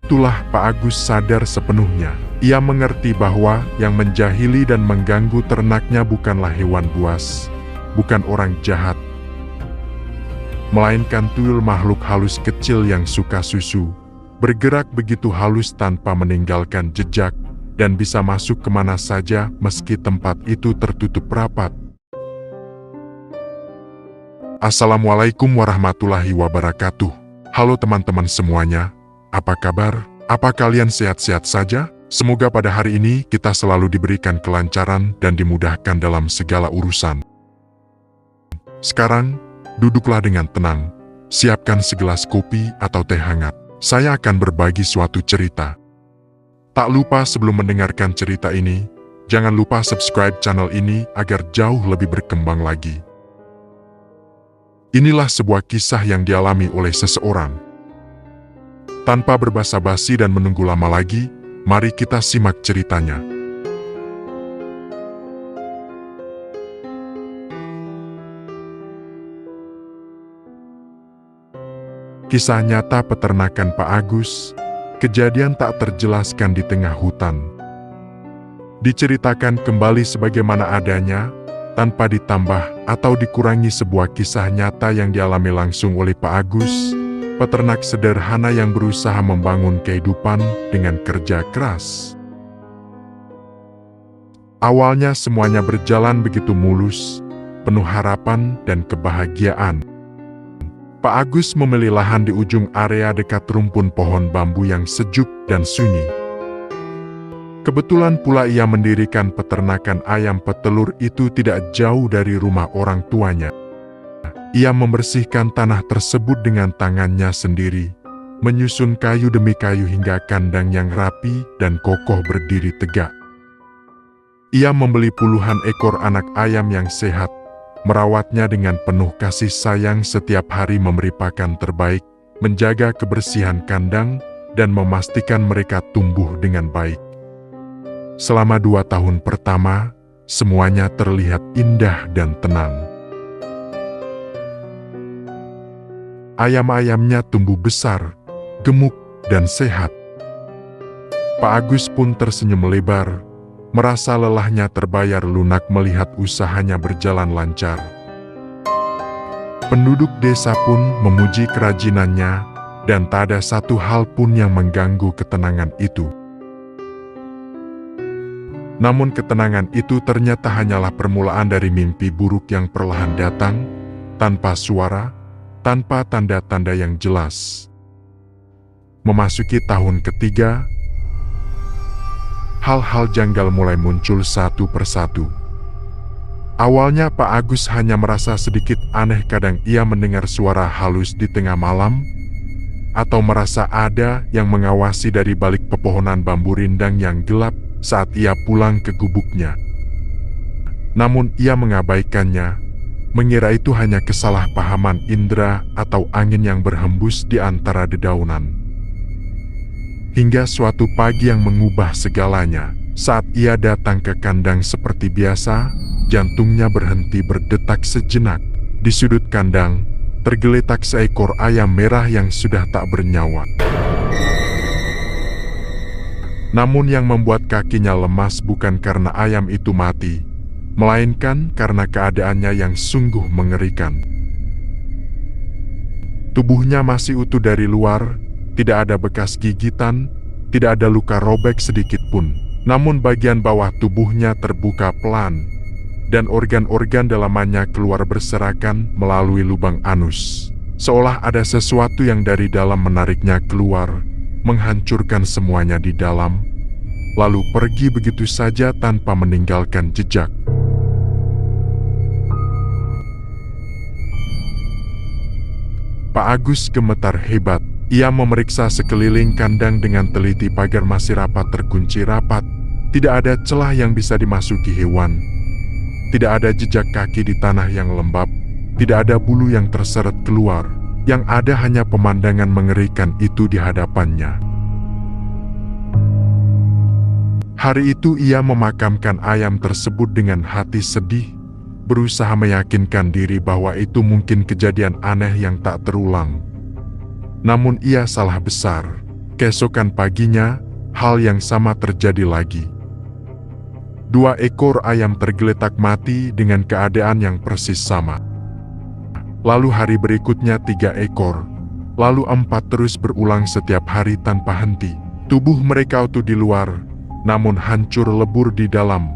itulah Pak Agus sadar sepenuhnya. Ia mengerti bahwa yang menjahili dan mengganggu ternaknya bukanlah hewan buas, bukan orang jahat, melainkan tuyul, makhluk halus kecil yang suka susu, bergerak begitu halus tanpa meninggalkan jejak, dan bisa masuk kemana saja meski tempat itu tertutup rapat. Assalamualaikum warahmatullahi wabarakatuh. Halo teman-teman semuanya, apa kabar? Apa kalian sehat-sehat saja? Semoga pada hari ini kita selalu diberikan kelancaran dan dimudahkan dalam segala urusan. Sekarang, duduklah dengan tenang, siapkan segelas kopi atau teh hangat. Saya akan berbagi suatu cerita. Tak lupa sebelum mendengarkan cerita ini, jangan lupa subscribe channel ini agar jauh lebih berkembang lagi. Inilah sebuah kisah yang dialami oleh seseorang. Tanpa berbasa-basi dan menunggu lama lagi, mari kita simak ceritanya. Kisah nyata peternakan Pak Agus, kejadian tak terjelaskan di tengah hutan. Diceritakan kembali sebagaimana adanya, tanpa ditambah atau dikurangi, sebuah kisah nyata yang dialami langsung oleh Pak Agus, peternak sederhana yang berusaha membangun kehidupan dengan kerja keras. Awalnya semuanya berjalan begitu mulus, penuh harapan dan kebahagiaan. Pak Agus memilih lahan di ujung area dekat rumpun pohon bambu yang sejuk dan sunyi. Kebetulan pula ia mendirikan peternakan ayam petelur itu tidak jauh dari rumah orang tuanya. Ia membersihkan tanah tersebut dengan tangannya sendiri, menyusun kayu demi kayu hingga kandang yang rapi dan kokoh berdiri tegak. Ia membeli puluhan ekor anak ayam yang sehat, merawatnya dengan penuh kasih sayang, setiap hari memberi pakan terbaik, menjaga kebersihan kandang, dan memastikan mereka tumbuh dengan baik. Selama 2 tahun pertama, semuanya terlihat indah dan tenang. Ayam-ayamnya tumbuh besar, gemuk, dan sehat. Pak Agus pun tersenyum lebar, merasa lelahnya terbayar lunak melihat usahanya berjalan lancar. Penduduk desa pun memuji kerajinannya, dan tak ada satu hal pun yang mengganggu ketenangan itu. Namun ketenangan itu ternyata hanyalah permulaan dari mimpi buruk yang perlahan datang, tanpa suara, tanpa tanda-tanda yang jelas. Memasuki tahun ketiga, hal-hal janggal mulai muncul satu persatu. Awalnya Pak Agus hanya merasa sedikit aneh, kadang ia mendengar suara halus di tengah malam, atau merasa ada yang mengawasi dari balik pepohonan bambu rindang yang gelap saat ia pulang ke gubuknya. Namun ia mengabaikannya, mengira itu hanya kesalahpahaman indera atau angin yang berhembus di antara dedaunan. Hingga suatu pagi yang mengubah segalanya, saat ia datang ke kandang seperti biasa, jantungnya berhenti berdetak sejenak. Di sudut kandang, tergeletak seekor ayam merah yang sudah tak bernyawa. Namun yang membuat kakinya lemas bukan karena ayam itu mati, melainkan karena keadaannya yang sungguh mengerikan. Tubuhnya masih utuh dari luar, tidak ada bekas gigitan, tidak ada luka robek sedikit pun. Namun bagian bawah tubuhnya terbuka pelan, dan organ-organ dalamannya keluar berserakan melalui lubang anus. Seolah ada sesuatu yang dari dalam menariknya keluar, menghancurkan semuanya di dalam, lalu pergi begitu saja tanpa meninggalkan jejak. Pak Agus gemetar hebat. Ia memeriksa sekeliling kandang dengan teliti, pagar masih rapat terkunci rapat. Tidak ada celah yang bisa dimasuki hewan. Tidak ada jejak kaki di tanah yang lembab. Tidak ada bulu yang terseret keluar. Yang ada hanya pemandangan mengerikan itu di hadapannya. Hari itu ia memakamkan ayam tersebut dengan hati sedih, berusaha meyakinkan diri bahwa itu mungkin kejadian aneh yang tak terulang. Namun ia salah besar. Keesokan paginya, hal yang sama terjadi lagi. 2 ekor ayam tergeletak mati dengan keadaan yang persis sama. Lalu hari berikutnya 3 ekor, lalu 4 terus berulang setiap hari tanpa henti. Tubuh mereka utuh di luar, namun hancur lebur di dalam.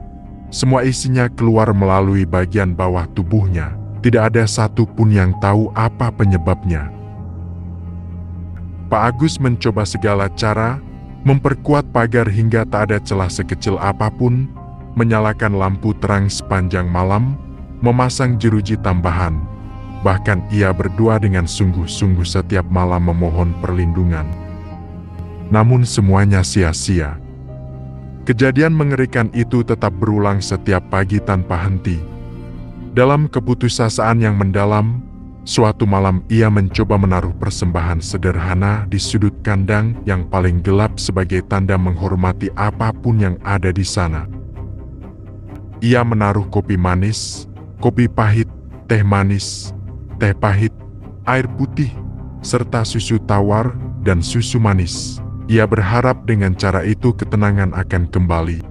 Semua isinya keluar melalui bagian bawah tubuhnya. Tidak ada satu pun yang tahu apa penyebabnya. Pak Agus mencoba segala cara, memperkuat pagar hingga tak ada celah sekecil apapun, menyalakan lampu terang sepanjang malam, memasang jeruji tambahan. Bahkan ia berdoa dengan sungguh-sungguh setiap malam memohon perlindungan. Namun semuanya sia-sia. Kejadian mengerikan itu tetap berulang setiap pagi tanpa henti. Dalam keputusasaan yang mendalam, suatu malam ia mencoba menaruh persembahan sederhana di sudut kandang yang paling gelap sebagai tanda menghormati apapun yang ada di sana. Ia menaruh kopi manis, kopi pahit, teh manis, teh pahit, air putih, serta susu tawar dan susu manis. Ia berharap dengan cara itu ketenangan akan kembali.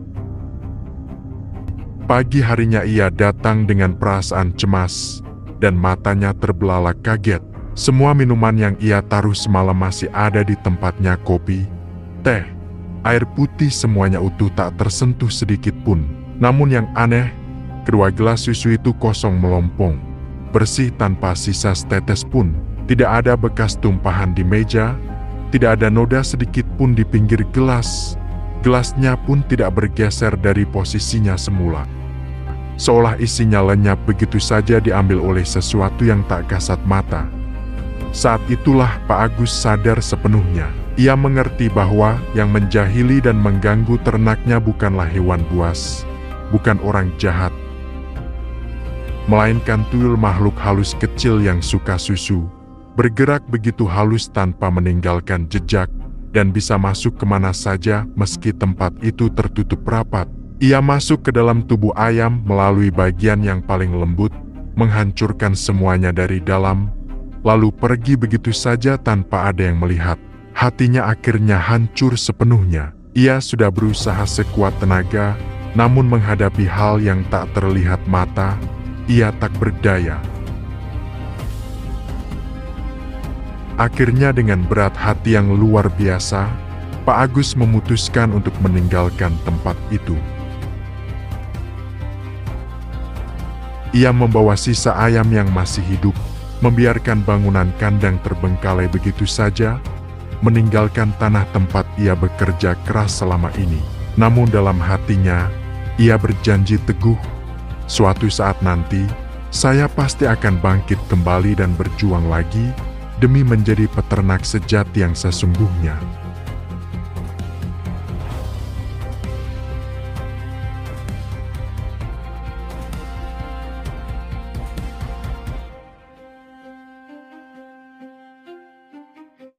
Pagi harinya ia datang dengan perasaan cemas, dan matanya terbelalak kaget. Semua minuman yang ia taruh semalam masih ada di tempatnya, kopi, teh, air putih semuanya utuh tak tersentuh sedikit pun. Namun yang aneh, kedua gelas susu itu kosong melompong, bersih tanpa sisa setetes pun. Tidak ada bekas tumpahan di meja, tidak ada noda sedikit pun di pinggir gelas. Gelasnya pun tidak bergeser dari posisinya semula. Seolah isinya lenyap begitu saja diambil oleh sesuatu yang tak kasat mata. Saat itulah Pak Agus sadar sepenuhnya. Ia mengerti bahwa yang menjahili dan mengganggu ternaknya bukanlah hewan buas, bukan orang jahat, melainkan tuyul, makhluk halus kecil yang suka susu, bergerak begitu halus tanpa meninggalkan jejak, dan bisa masuk kemana saja meski tempat itu tertutup rapat. Ia masuk ke dalam tubuh ayam melalui bagian yang paling lembut, menghancurkan semuanya dari dalam, lalu pergi begitu saja tanpa ada yang melihat. Hatinya akhirnya hancur sepenuhnya. Ia sudah berusaha sekuat tenaga, namun menghadapi hal yang tak terlihat mata, ia tak berdaya. Akhirnya dengan berat hati yang luar biasa, Pak Agus memutuskan untuk meninggalkan tempat itu. Ia membawa sisa ayam yang masih hidup, membiarkan bangunan kandang terbengkalai begitu saja, meninggalkan tanah tempat ia bekerja keras selama ini. Namun dalam hatinya, ia berjanji teguh, suatu saat nanti, saya pasti akan bangkit kembali dan berjuang lagi, demi menjadi peternak sejati yang sesungguhnya.